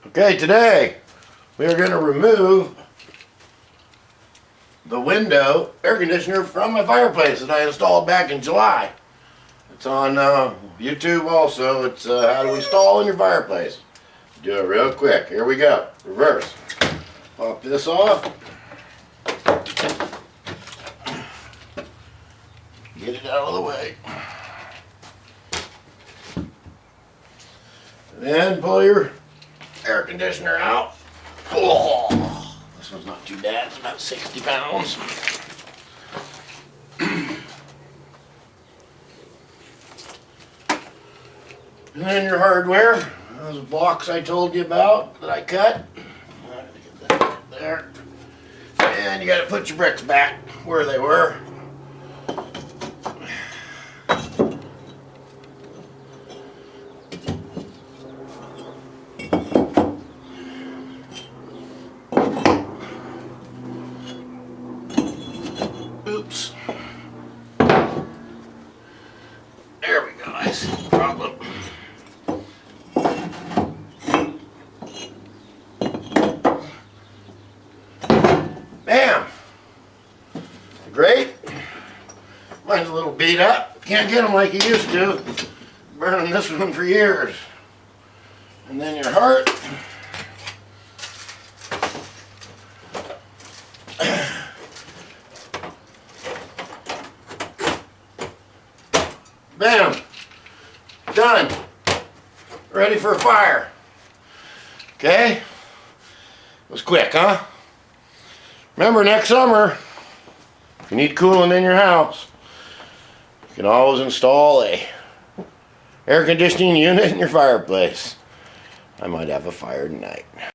Okay, today we are going to remove the window air conditioner from my fireplace that I installed back in July. It's on YouTube also. It's how to install in your fireplace. Do it real quick. Here we go. Reverse. Pop this off. Get it out of the way. And then pull your air conditioner out. Oh, this one's not too bad. It's about 60 pounds. And then your hardware, those blocks I told you about that I cut. Get that there. And you got to put your bricks back where they were. Oops. There we go. I see the problem. Bam! Great. Mine's a little beat up. Can't get them like you used to. Burning this one for years. And then your heart. Bam! Done. Ready for a fire. Okay? It was quick, huh? Remember, next summer, if you need cooling in your house, you can always install a air conditioning unit in your fireplace. I might have a fire tonight.